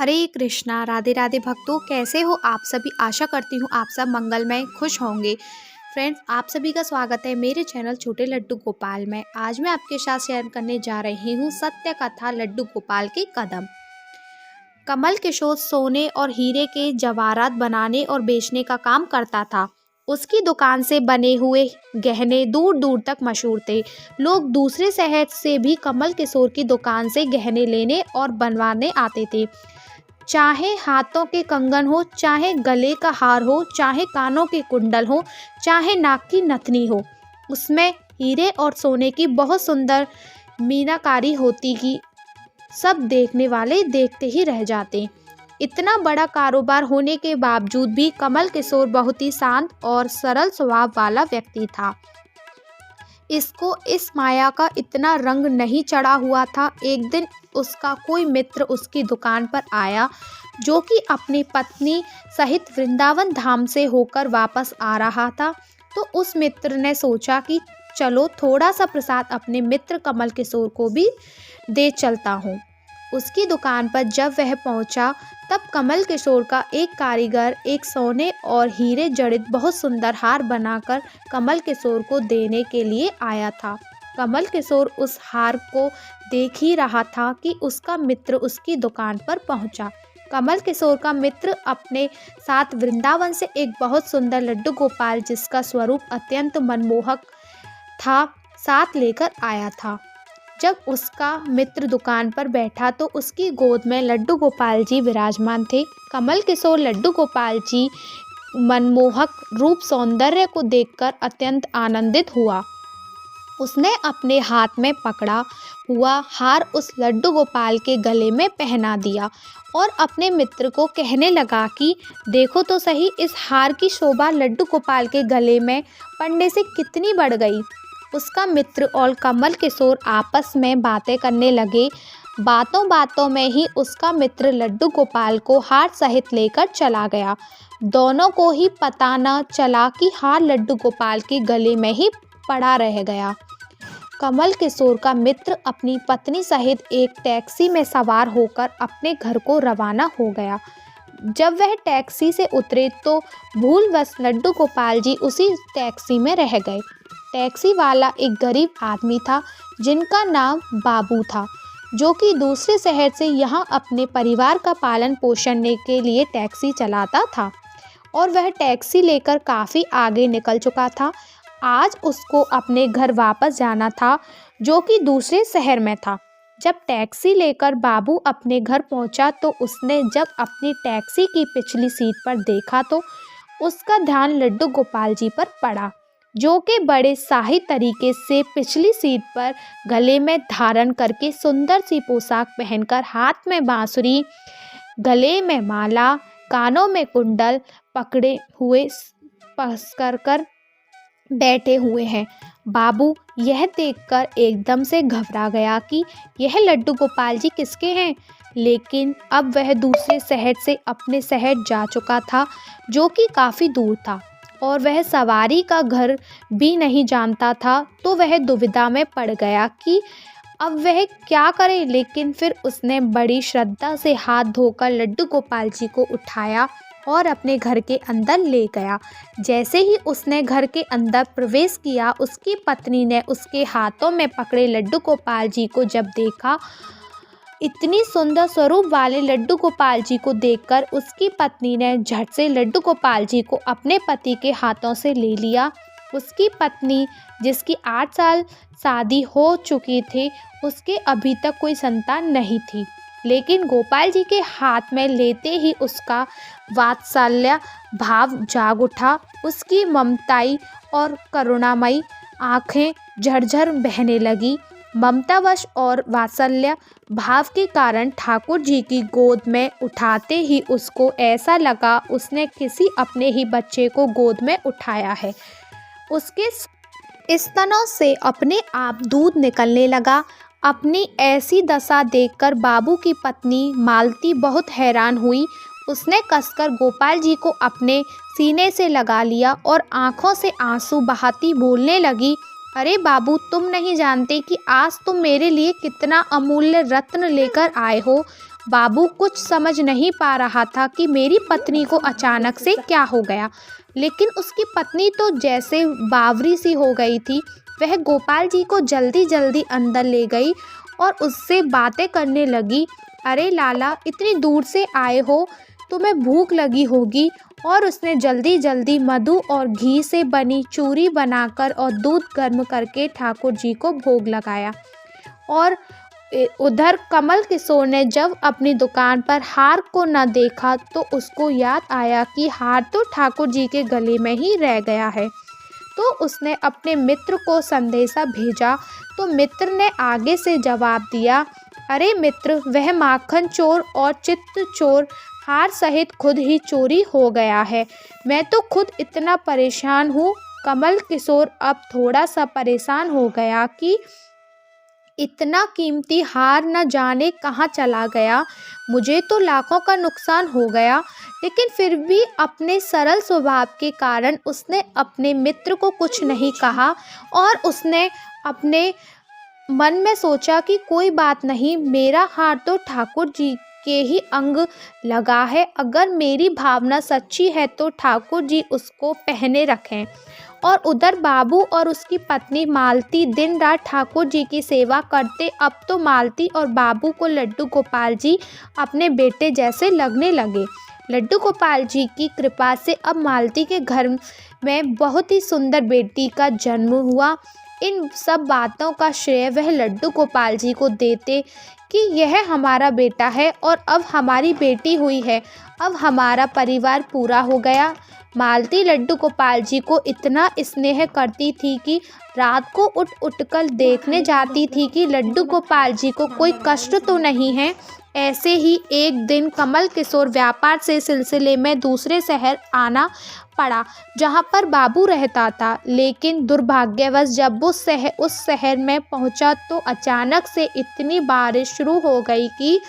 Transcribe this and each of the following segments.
हरे कृष्णा, राधे राधे भक्तों, कैसे हो आप सभी। आशा करती हूँ आप सब मंगलमय खुश होंगे। फ्रेंड्स, आप सभी का स्वागत है मेरे चैनल छोटे लड्डू गोपाल में। आज मैं आपके साथ शेयर करने जा रही हूँ सत्य कथा लड्डू गोपाल के कदम। कमल किशोर सोने और हीरे के जवाहरात बनाने और बेचने का काम करता था। उसकी दुकान से बने हुए गहने दूर दूर तक मशहूर थे। लोग दूसरे शहर से भी कमल किशोर की दुकान से गहने लेने और बनवाने आते थे। चाहे हाथों के कंगन हो, चाहे गले का हार हो, चाहे कानों के कुंडल हो, चाहे नाक की नथनी हो, उसमें हीरे और सोने की बहुत सुंदर मीनाकारी होती कि सब देखने वाले देखते ही रह जाते। इतना बड़ा कारोबार होने के बावजूद भी कमल किशोर बहुत ही शांत और सरल स्वभाव वाला व्यक्ति था। इसको इस माया का इतना रंग नहीं चढ़ा हुआ था। एक दिन उसका कोई मित्र उसकी दुकान पर आया, जो कि अपनी पत्नी सहित वृंदावन धाम से होकर वापस आ रहा था। तो उस मित्र ने सोचा कि चलो थोड़ा सा प्रसाद अपने मित्र कमल किशोर को भी दे चलता हूँ। उसकी दुकान पर जब वह पहुंचा, तब कमल किशोर का एक कारीगर एक सोने और हीरे जड़ित बहुत सुंदर हार बनाकर कमल किशोर को देने के लिए आया था। कमल किशोर उस हार को देख ही रहा था कि उसका मित्र उसकी दुकान पर पहुंचा। कमल किशोर का मित्र अपने साथ वृंदावन से एक बहुत सुंदर लड्डू गोपाल, जिसका स्वरूप अत्यंत मनमोहक था, साथ लेकर आया था। जब उसका मित्र दुकान पर बैठा तो उसकी गोद में लड्डू गोपाल जी विराजमान थे। कमल किशोर लड्डू गोपाल जी मनमोहक रूप सौंदर्य को देखकर अत्यंत आनंदित हुआ। उसने अपने हाथ में पकड़ा हुआ हार उस लड्डू गोपाल के गले में पहना दिया और अपने मित्र को कहने लगा कि देखो तो सही, इस हार की शोभा लड्डू गोपाल के गले में पड़ने से कितनी बढ़ गई। उसका मित्र और कमल किशोर आपस में बातें करने लगे। बातों बातों में ही उसका मित्र लड्डू गोपाल को हार सहित लेकर चला गया। दोनों को ही पता न चला कि हार लड्डू गोपाल के गले में ही पड़ा रह गया। कमल किशोर का मित्र अपनी पत्नी सहित एक टैक्सी में सवार होकर अपने घर को रवाना हो गया। जब वह टैक्सी से उतरे तो भूलवश लड्डू गोपाल जी उसी टैक्सी में रह गए। टैक्सी वाला एक गरीब आदमी था, जिनका नाम बाबू था, जो कि दूसरे शहर से यहाँ अपने परिवार का पालन पोषण के लिए टैक्सी चलाता था और वह टैक्सी लेकर काफ़ी आगे निकल चुका था। आज उसको अपने घर वापस जाना था, जो कि दूसरे शहर में था। जब टैक्सी लेकर बाबू अपने घर पहुंचा तो उसने जब अपनी टैक्सी की पिछली सीट पर देखा तो उसका ध्यान लड्डू गोपाल जी पर पड़ा, जो कि बड़े शाही तरीके से पिछली सीट पर गले में धारण करके सुंदर सी पोशाक पहनकर, हाथ में बांसुरी, गले में माला, कानों में कुंडल पकड़े हुए कर बैठे हुए हैं। बाबू यह देखकर एकदम से घबरा गया कि यह लड्डू गोपाल जी किसके हैं। लेकिन अब वह दूसरे शहर से अपने शहर जा चुका था, जो कि काफ़ी दूर था, और वह सवारी का घर भी नहीं जानता था। तो वह दुविधा में पड़ गया कि अब वह क्या करे। लेकिन फिर उसने बड़ी श्रद्धा से हाथ धोकर लड्डू गोपाल जी को उठाया और अपने घर के अंदर ले गया। जैसे ही उसने घर के अंदर प्रवेश किया, उसकी पत्नी ने उसके हाथों में पकड़े लड्डू गोपाल जी को जब देखा, इतनी सुंदर स्वरूप वाले लड्डू गोपाल जी को देखकर उसकी पत्नी ने झट से लड्डू गोपाल जी को अपने पति के हाथों से ले लिया। उसकी पत्नी, जिसकी 8 साल शादी हो चुकी थी, उसके अभी तक कोई संतान नहीं थी। लेकिन गोपाल जी के हाथ में लेते ही उसका वात्सल्य भाव जाग उठा। उसकी ममताई और करुणामयी आँखें झरझर बहने लगी। ममतावश और वात्सल्य भाव के कारण ठाकुर जी की गोद में उठाते ही उसको ऐसा लगा उसने किसी अपने ही बच्चे को गोद में उठाया है। उसके स्तनों से अपने आप दूध निकलने लगा। अपनी ऐसी दशा देखकर बाबू की पत्नी मालती बहुत हैरान हुई। उसने कसकर गोपाल जी को अपने सीने से लगा लिया और आंखों से आंसू बहाती बोलने लगी, अरे बाबू, तुम नहीं जानते कि आज तुम मेरे लिए कितना अमूल्य रत्न लेकर आए हो बाबू कुछ समझ नहीं पा रहा था कि मेरी पत्नी को अचानक से क्या हो गया, लेकिन उसकी पत्नी तो जैसे बावरी सी हो गई थी। वह गोपाल जी को जल्दी जल्दी अंदर ले गई और उससे बातें करने लगी। अरे लाला, इतनी दूर से आए हो, तुम्हें भूख लगी होगी। और उसने जल्दी जल्दी मधु और घी से बनी चूरी बनाकर और दूध गर्म करके ठाकुर जी को भोग लगाया। और उधर कमल किशोर ने जब अपनी दुकान पर हार को न देखा तो उसको याद आया कि हार तो ठाकुर जी के गले में ही रह गया है। तो उसने अपने मित्र को संदेशा भेजा, तो मित्र ने आगे से जवाब दिया, अरे मित्र, वह माखन चोर और चित्र चोर हार सहित खुद ही चोरी हो गया है। मैं तो खुद इतना परेशान हूँ। कमल किशोर अब थोड़ा सा परेशान हो गया कि इतना कीमती हार न जाने कहाँ चला गया। मुझे तो लाखों का नुकसान हो गया। लेकिन फिर भी अपने सरल स्वभाव के कारण उसने अपने मित्र को कुछ नहीं कहा और उसने अपने मन में सोचा कि कोई बात नहीं, मेरा हार तो ठाकुर जी के ही अंग लगा है। अगर मेरी भावना सच्ची है तो ठाकुर जी उसको पहने रखें। और उधर बाबू और उसकी पत्नी मालती दिन रात ठाकुर जी की सेवा करते। अब तो मालती और बाबू को लड्डू गोपाल जी अपने बेटे जैसे लगने लगे। लड्डू गोपाल जी की कृपा से अब मालती के घर में बहुत ही सुंदर बेटी का जन्म हुआ। इन सब बातों का श्रेय वह लड्डू गोपाल जी को देते कि यह हमारा बेटा है और अब हमारी बेटी हुई है, अब हमारा परिवार पूरा हो गया। मालती लड्डू गोपाल जी को इतना स्नेह करती थी कि रात को उठ उठ कर देखने जाती थी कि लड्डू गोपाल जी को कोई कष्ट तो नहीं है। ऐसे ही एक दिन कमल किशोर व्यापार से सिलसिले में दूसरे शहर आना पड़ा जहाँ पर बाबू रहता था। लेकिन दुर्भाग्यवश जब वो उस शहर में पहुँचा तो अचानक से इतनी बारिश शुरू हो गई कि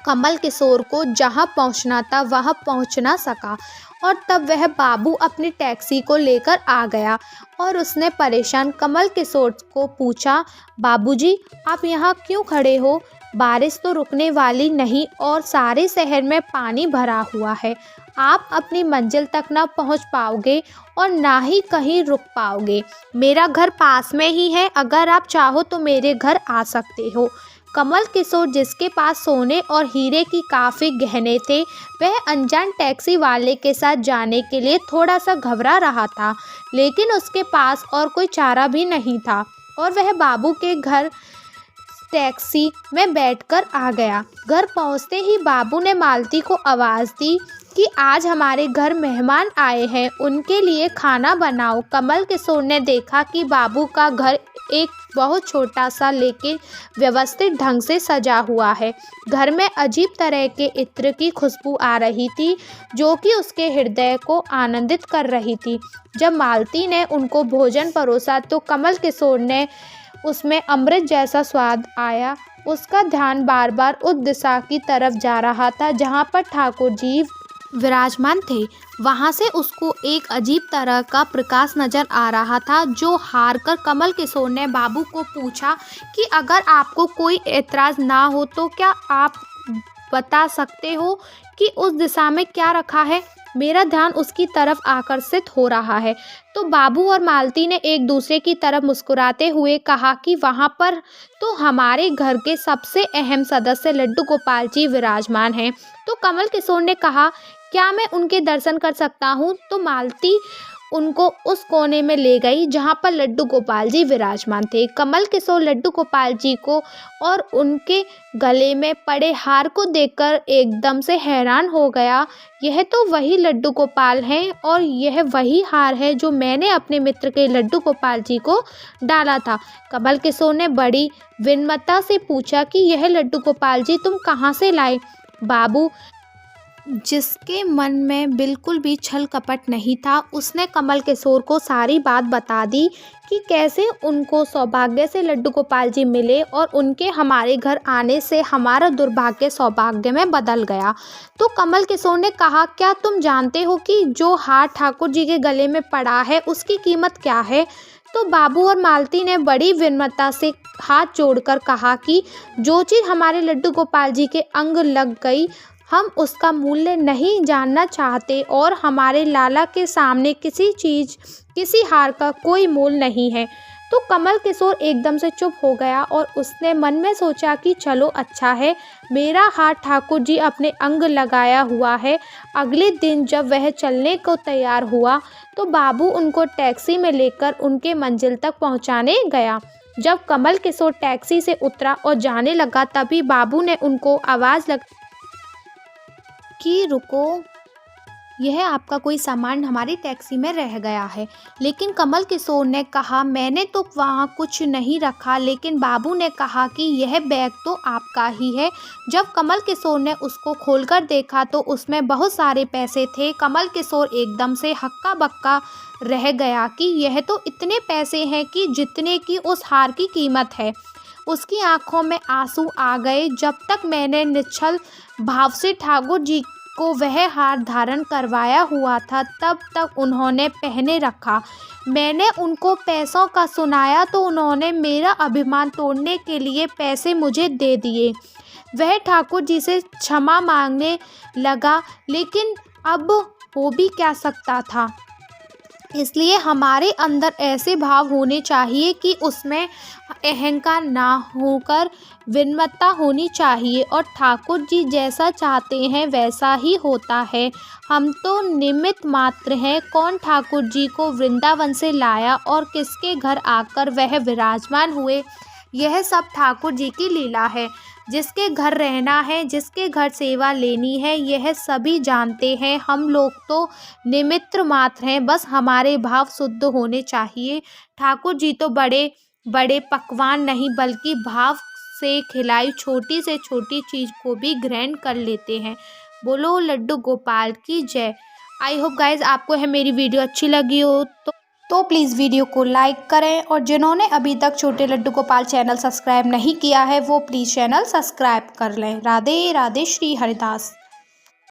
कमल किशोर को जहाँ पहुँचना था वहाँ पहुँच ना सका। और तब वह बाबू अपनी टैक्सी को लेकर आ गया और उसने परेशान कमल किशोर को पूछा, बाबूजी, आप यहाँ क्यों खड़े हो? बारिश तो रुकने वाली नहीं और सारे शहर में पानी भरा हुआ है। आप अपनी मंजिल तक ना पहुँच पाओगे और ना ही कहीं रुक पाओगे। मेरा घर पास में ही है, अगर आप चाहो तो मेरे घर आ सकते हो। कमल किशोर, जिसके पास सोने और हीरे की काफ़ी गहने थे, वह अनजान टैक्सी वाले के साथ जाने के लिए थोड़ा सा घबरा रहा था। लेकिन उसके पास और कोई चारा भी नहीं था और वह बाबू के घर टैक्सी में बैठकर आ गया। घर पहुंचते ही बाबू ने मालती को आवाज़ दी कि आज हमारे घर मेहमान आए हैं, उनके लिए खाना बनाओ। कमल किशोर ने देखा कि बाबू का घर एक बहुत छोटा सा लेकिन व्यवस्थित ढंग से सजा हुआ है। घर में अजीब तरह के इत्र की खुशबू आ रही थी जो कि उसके हृदय को आनंदित कर रही थी। जब मालती ने उनको भोजन परोसा तो कमल किशोर ने उसमें अमृत जैसा स्वाद आया। उसका ध्यान बार बार उस दिशा की तरफ जा रहा था जहाँ पर ठाकुर जी विराजमान थे। वहाँ से उसको एक अजीब तरह का प्रकाश नजर आ रहा था जो हार कर कमल किशोर ने बाबू को पूछा कि अगर आपको कोई एतराज़ ना हो तो क्या आप बता सकते हो कि उस दिशा में क्या रखा है? मेरा ध्यान उसकी तरफ आकर्षित हो रहा है। तो बाबू और मालती ने एक दूसरे की तरफ मुस्कुराते हुए कहा कि वहाँ पर तो हमारे घर के सबसे अहम सदस्य लड्डू गोपाल जी विराजमान हैं। तो कमल किशोर ने कहा, क्या मैं उनके दर्शन कर सकता हूँ? तो मालती उनको उस कोने में ले गई जहाँ पर लड्डू गोपाल जी विराजमान थे। कमल किशोर लड्डू गोपाल जी को और उनके गले में पड़े हार को देखकर एकदम से हैरान हो गया। यह तो वही लड्डू गोपाल हैं और यह वही हार है जो मैंने अपने मित्र के लड्डू गोपाल जी को डाला था। कमल किशोर ने बड़ी विनम्रता से पूछा कि यह लड्डू गोपाल जी तुम कहाँ से लाए? बाबू, जिसके मन में बिल्कुल भी छल कपट नहीं था, उसने कमल किशोर को सारी बात बता दी कि कैसे उनको सौभाग्य से लड्डू गोपाल जी मिले और उनके हमारे घर आने से हमारा दुर्भाग्य सौभाग्य में बदल गया। तो कमल किशोर ने कहा, क्या तुम जानते हो कि जो हार ठाकुर जी के गले में पड़ा है उसकी कीमत क्या है? तो बाबू और मालती ने बड़ी विनम्रता से हाथ जोड़कर कहा कि जो चीज़ हमारे लड्डू गोपाल जी के अंग लग गई, हम उसका मूल्य नहीं जानना चाहते और हमारे लाला के सामने किसी हार का कोई मोल नहीं है। तो कमल किशोर एकदम से चुप हो गया और उसने मन में सोचा कि चलो अच्छा है, मेरा हार ठाकुर जी अपने अंग लगाया हुआ है। अगले दिन जब वह चलने को तैयार हुआ तो बाबू उनको टैक्सी में लेकर उनके मंजिल तक पहुंचाने गया। जब कमल किशोर टैक्सी से उतरा और जाने लगा, तभी बाबू ने उनको आवाज़ लगा कि रुको, यह आपका कोई सामान हमारी टैक्सी में रह गया है। लेकिन कमल किशोर ने कहा, मैंने तो वहाँ कुछ नहीं रखा। लेकिन बाबू ने कहा कि यह बैग तो आपका ही है। जब कमल किशोर ने उसको खोलकर देखा तो उसमें बहुत सारे पैसे थे। कमल किशोर एकदम से हक्का बक्का रह गया कि यह तो इतने पैसे हैं कि जितने की उस हार की कीमत है। उसकी आंखों में आंसू आ गए। जब तक मैंने निश्चल भाव से ठाकुर जी को वह हार धारण करवाया हुआ था, तब तक उन्होंने पहने रखा। मैंने उनको पैसों का सुनाया तो उन्होंने मेरा अभिमान तोड़ने के लिए पैसे मुझे दे दिए। वह ठाकुर जी से क्षमा मांगने लगा, लेकिन अब हो भी क्या सकता था। इसलिए हमारे अंदर ऐसे भाव होने चाहिए कि उसमें अहंकार ना होकर विनम्रता होनी चाहिए और ठाकुर जी जैसा चाहते हैं वैसा ही होता है। हम तो निमित्त मात्र हैं। कौन ठाकुर जी को वृंदावन से लाया और किसके घर आकर वह विराजमान हुए, यह सब ठाकुर जी की लीला है। जिसके घर रहना है, जिसके घर सेवा लेनी है, यह सभी जानते हैं। हम लोग तो निमित्त मात्र हैं, बस हमारे भाव शुद्ध होने चाहिए। ठाकुर जी तो बड़े बड़े पकवान नहीं बल्कि भाव से खिलाई छोटी से छोटी चीज़ को भी ग्रहण कर लेते हैं। बोलो लड्डू गोपाल की जय। आई होप गाइज आपको है मेरी वीडियो अच्छी लगी हो तो प्लीज़ वीडियो को लाइक करें और जिन्होंने अभी तक छोटे लड्डू गोपाल चैनल सब्सक्राइब नहीं किया है वो प्लीज़ चैनल सब्सक्राइब कर लें। राधे राधे, श्री हरिदास।